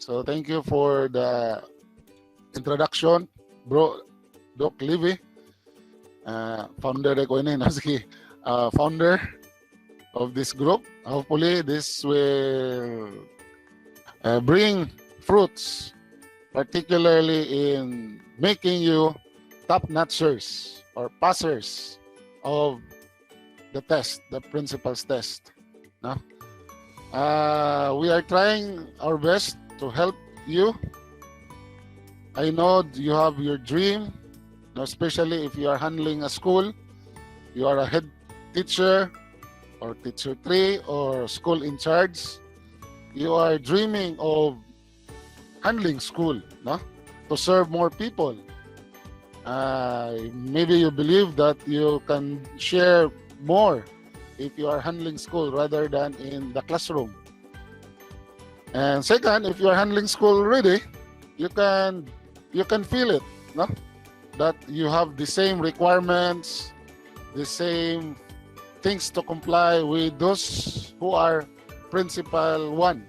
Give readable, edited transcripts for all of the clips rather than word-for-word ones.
So thank you for the introduction, bro, Doc Livy, founder ko ini, sige, founder of this group. Hopefully, this will bring fruits, particularly in making you top-notchers or passers of the test, the principal's test. No? We are trying our best to help you. I know you have your dream, especially if you are handling a school, you are a head teacher or teacher 3 or school in charge. You are dreaming of handling school, no? To serve more people. Maybe you believe that you can share more if you are handling school rather than in the classroom. And second, if you are handling school already, you can feel it, no? That you have the same requirements, the same things to comply with those who are principal 1.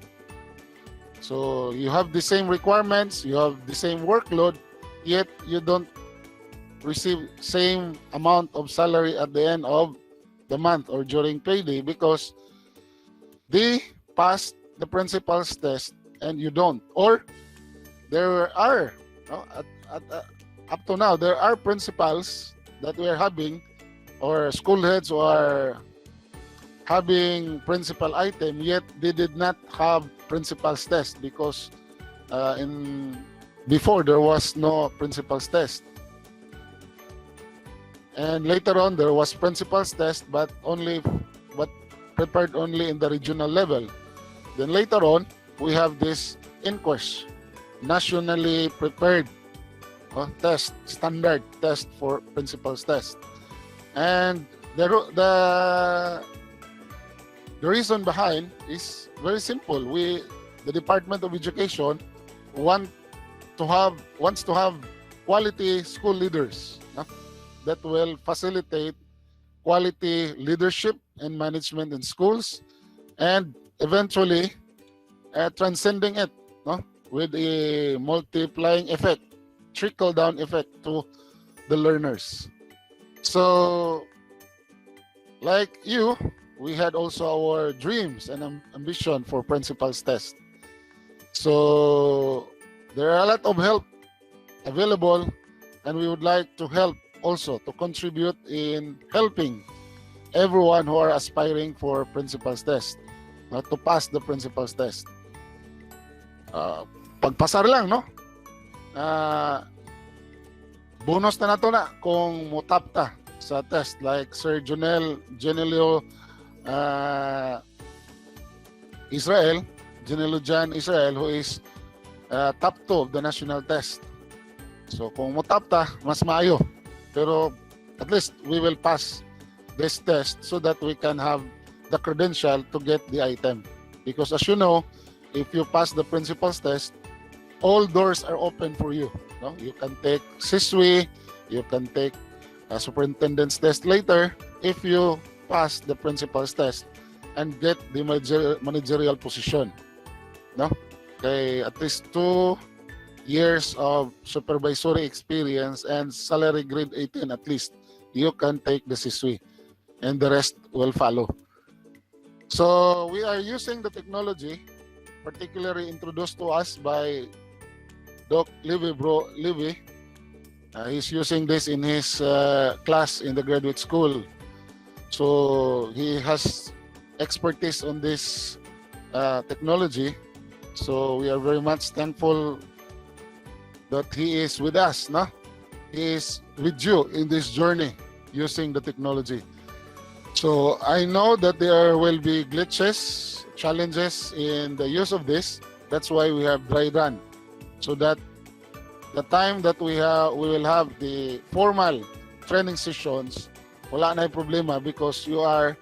So you have the same requirements, you have the same workload, yet you don't receive same amount of salary at the end of the month or during payday because they passed the principal's test and you don't. Or there are, up to now, there are principals that we are having or school heads who are having principal item, yet they did not have principal's test because before there was no principal's test. And later on there was principal's test, but prepared only in the regional level. Then later on we have this NQESH, nationally prepared test, standard test for principal's test. And the reason behind is very simple. The Department of Education wants to have quality school leaders that will facilitate quality leadership and management in schools, and eventually transcending it with a multiplying effect, trickle-down effect to the learners. So, like you, we had also our dreams and ambition for principal's test. So, there are a lot of help available, and we would like to help also to contribute in helping everyone who are aspiring for principal's test, to pass the principal's test. Pagpasar lang, no? Bonus na nato na kung mutap ta sa test, like Sir Genelio Jan Israel, who is top 2 of the national test. So kung mutap ta, mas maayo. Pero at least we will pass this test so that we can have the credential to get the item. Because as you know, if you pass the principal's test, all doors are open for you. No? You can take SISWI, you can take a superintendent's test later if you pass the principal's test and get the managerial position. No? Okay, at least 2 years of supervisory experience and salary grade 18 at least, you can take the SISWI and the rest will follow. So we are using the technology particularly introduced to us by Doc Livy, Bro Livy. He's using this in his class in the graduate school. So he has expertise on this technology. So we are very much thankful that he is with us, no? He is with you in this journey using the technology. So I know that there will be glitches, challenges in the use of this. That's why we have dry run, so that the time that we will have the formal training sessions, wala na yung problema because wala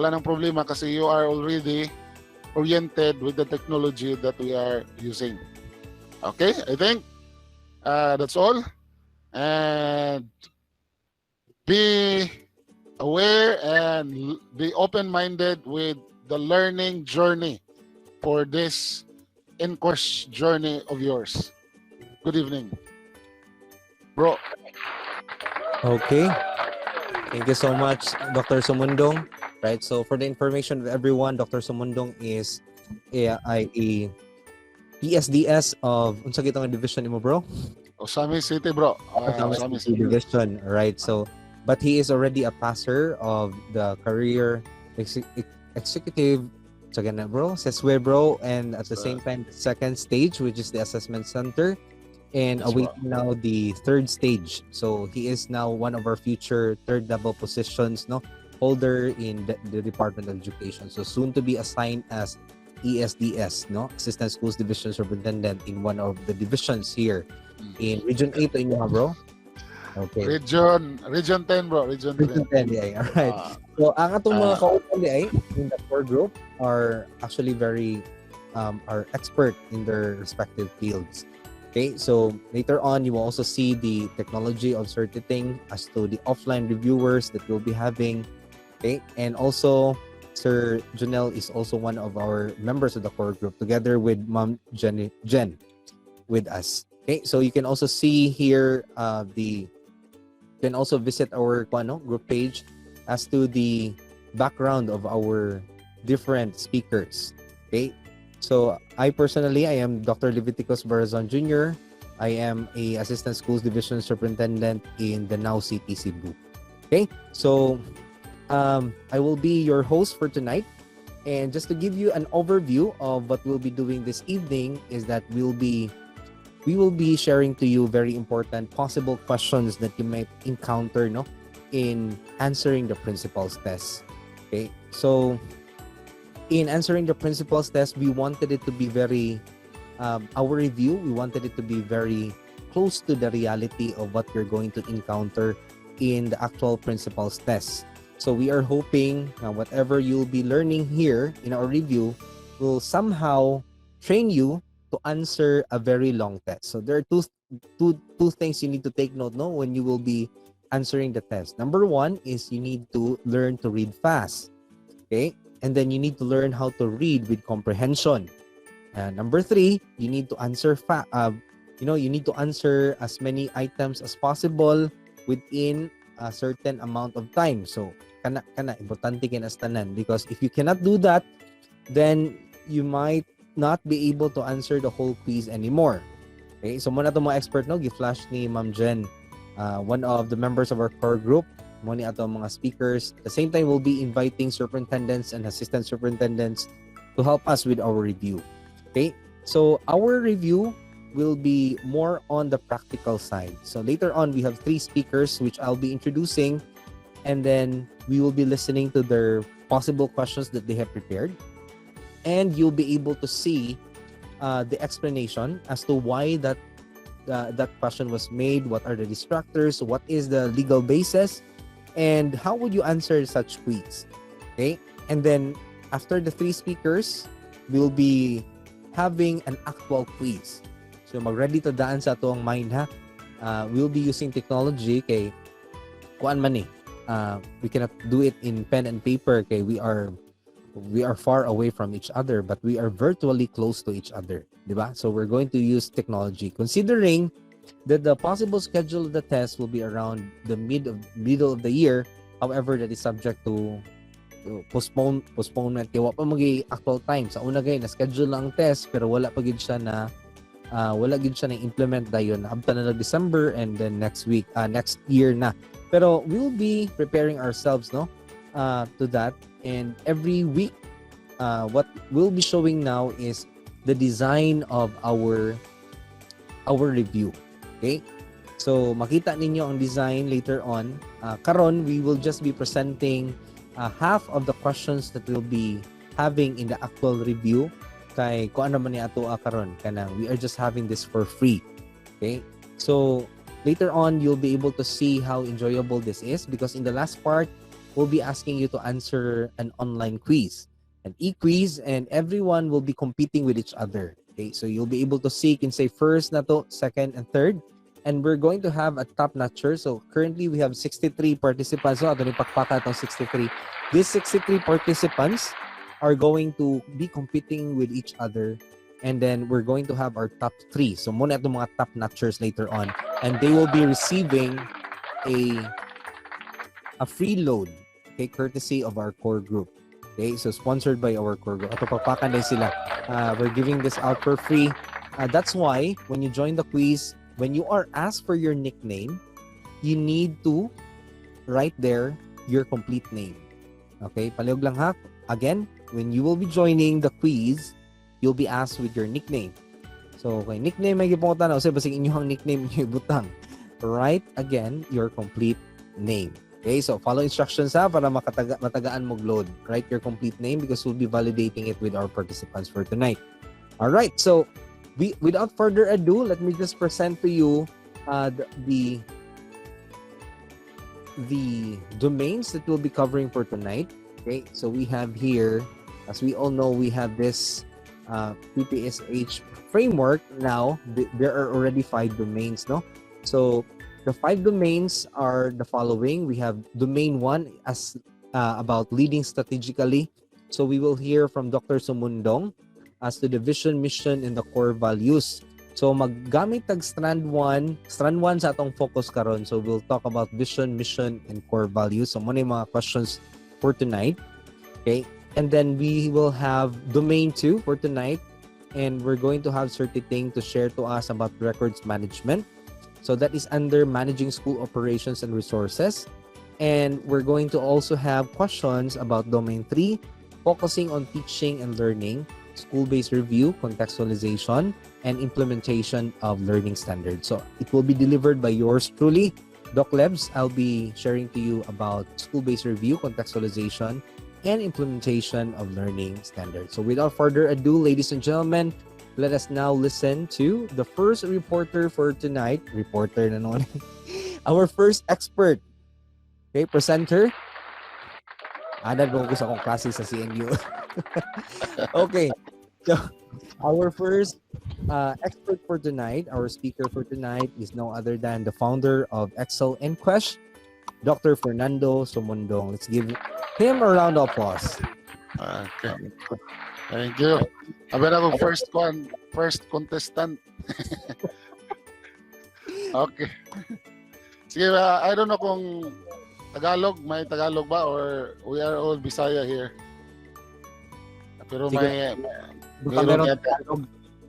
nang problema kasi you are already oriented with the technology that we are using. Okay, I think that's all. And be aware and be open-minded with the learning journey for this NQESH journey of yours. Good evening, bro. Okay. Thank you so much, Dr. Sumundong. Right. So for the information of everyone, Dr. Sumundong is a PSDS of unsa kitong division mo, bro? Osami City, bro. Osami City City. division, right? So, but he is already a passer of the career executive. So again, bro, Seswe, bro, and at the same time, the second stage, which is the assessment center, and Yes, awaiting now the third stage. So he is now one of our future third level positions, no, holder in the Department of Education. So soon to be assigned as ESDS, no, Assistant Schools Division Superintendent in one of the divisions here in Region 8 to inyo, bro. Okay. Region 10, bro. Region 10. Region 10, yeah. All right. So ang atong mga kaupan di ay in the core group are actually very are expert in their respective fields. Okay, so later on, you will also see the technology of certifying as to the offline reviewers that we'll be having. Okay, and also, Sir Janelle is also one of our members of the core group, together with Mom Jen with us. Okay, so you can also see here you can also visit our group page as to the background of our different speakers. Okay. So I personally, I am Dr. Leviticus Barazon Jr. I am a Assistant Schools Division Superintendent in the Now City, Cebu. Okay, so I will be your host for tonight. And just to give you an overview of what we'll be doing this evening is that we will be sharing to you very important possible questions that you might encounter, no, in answering the principal's test. Okay, so in answering the principal's test, we wanted it to be very, our review, we wanted it to be very close to the reality of what you're going to encounter in the actual principal's test. So we are hoping whatever you'll be learning here in our review will somehow train you to answer a very long test. So there are two things you need to take note, no, when you will be answering the test. Number one is you need to learn to read fast. Okay, and then you need to learn how to read with comprehension. Number three, you need to answer you need to answer as many items as possible within a certain amount of time. So kana importante kinastanan, because if you cannot do that, then you might not be able to answer the whole quiz anymore. Okay, so muna to mga expert, no, gi-flash ni Ma'am Jen, one of the members of our core group, mo ni ato mga speakers. At the same time, we'll be inviting superintendents and assistant superintendents to help us with our review. Okay, so our review will be more on the practical side. So later on, we have 3 speakers which I'll be introducing, and then we will be listening to their possible questions that they have prepared. And you'll be able to see the explanation as to why that question was made, what are the distractors, what is the legal basis, and how would you answer such quiz. Okay, and then after the 3 speakers, we'll be having an actual quiz. So mag-ready to daan sa ato ang mind, ha. We'll be using technology kay kuan man eh. We cannot do it in pen and paper kay we are far away from each other, but we are virtually close to each other, diba? So we're going to use technology, considering that the possible schedule of the test will be around the middle of the year. However, that is subject to postponement. Kaya wala pa magi actual time. Sa una gay na schedule lang ang test, pero wala pa gid siya na implement dayon. Abta na December, and then next year na. Pero we'll be preparing ourselves, no, to that. And every week, what we'll be showing now is the design of our review. Okay, so makita ninyo ang design later on. Karon, we will just be presenting half of the questions that we'll be having in the actual review. Kay kung ano man ni ato karon, kanang we are just having this for free. Okay, so later on you'll be able to see how enjoyable this is, because in the last part we'll be asking you to answer an online quiz, an e-quiz, and everyone will be competing with each other. Okay, so you'll be able to see, can say first na to, second, and third, and we're going to have a top notcher. So currently we have 63 participants. So ato ni pakpaka itong 63. These 63 participants are going to be competing with each other, And then we're going to have our top 3. So muna itong mga top notchers later on. And they will be receiving a free load, okay, courtesy of our core group. Okay, so sponsored by our core group. Ato papakan din sila. We're giving this out for free. That's why when you join the quiz, when you are asked for your nickname, you need to write there your complete name. Okay, palihog lang ha. Again, when you will be joining the quiz, you'll be asked with your nickname. So, okay, nickname may gipungutan na. Kasi basig inyong nickname nyo ibutang. Write again your complete name. Okay, so follow instructions ha para matagaan mo load. Write your complete name because we'll be validating it with our participants for tonight. All right, so without further ado, let me just present to you the domains that we'll be covering for tonight. Okay, so we have here, as we all know, we have this PPSH framework. Now there are already 5 domains, no? So the 5 domains are the following. We have domain 1 as about leading strategically. So we will hear from Dr. Sumundong as to the vision, mission, and the core values. So maggamit tag strand 1 sa atong focus karon. So we'll talk about vision, mission, and core values. So muna yung mga questions for tonight. Okay? And then we will have domain 2 for tonight. And we're going to have certain thing to share to us about records management. So that is under managing school operations and resources. And we're going to also have questions about domain 3, focusing on teaching and learning, school-based review, contextualization, and implementation of learning standards. So it will be delivered by yours truly, Doc Lebs. I'll be sharing to you about school-based review, contextualization, and implementation of learning standards. So without further ado, ladies and gentlemen, let us now listen to the first reporter for tonight. Reporter na naman. Our first expert. Okay, presenter. Anan mo ko sa akong klase sa CNU. Okay. So, our first expert for tonight, our speaker for tonight is no other than the founder of NQESH, Dr. Fernando Sumundong. Let's give him a round of applause. Okay. Thank you. Abi na akong first contestant. Okay. Sige, I don't know kung Tagalog, may Tagalog ba or we are all Bisaya here. Pero may meron Tagalog.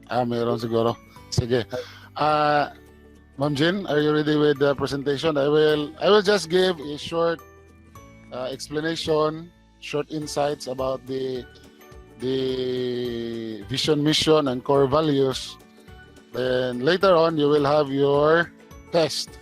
Meron siguro. Sige. Ma'am Jean, are you ready with the presentation? I will just give a short explanation, short insights about the vision, mission, and core values. Then later on, you will have your test.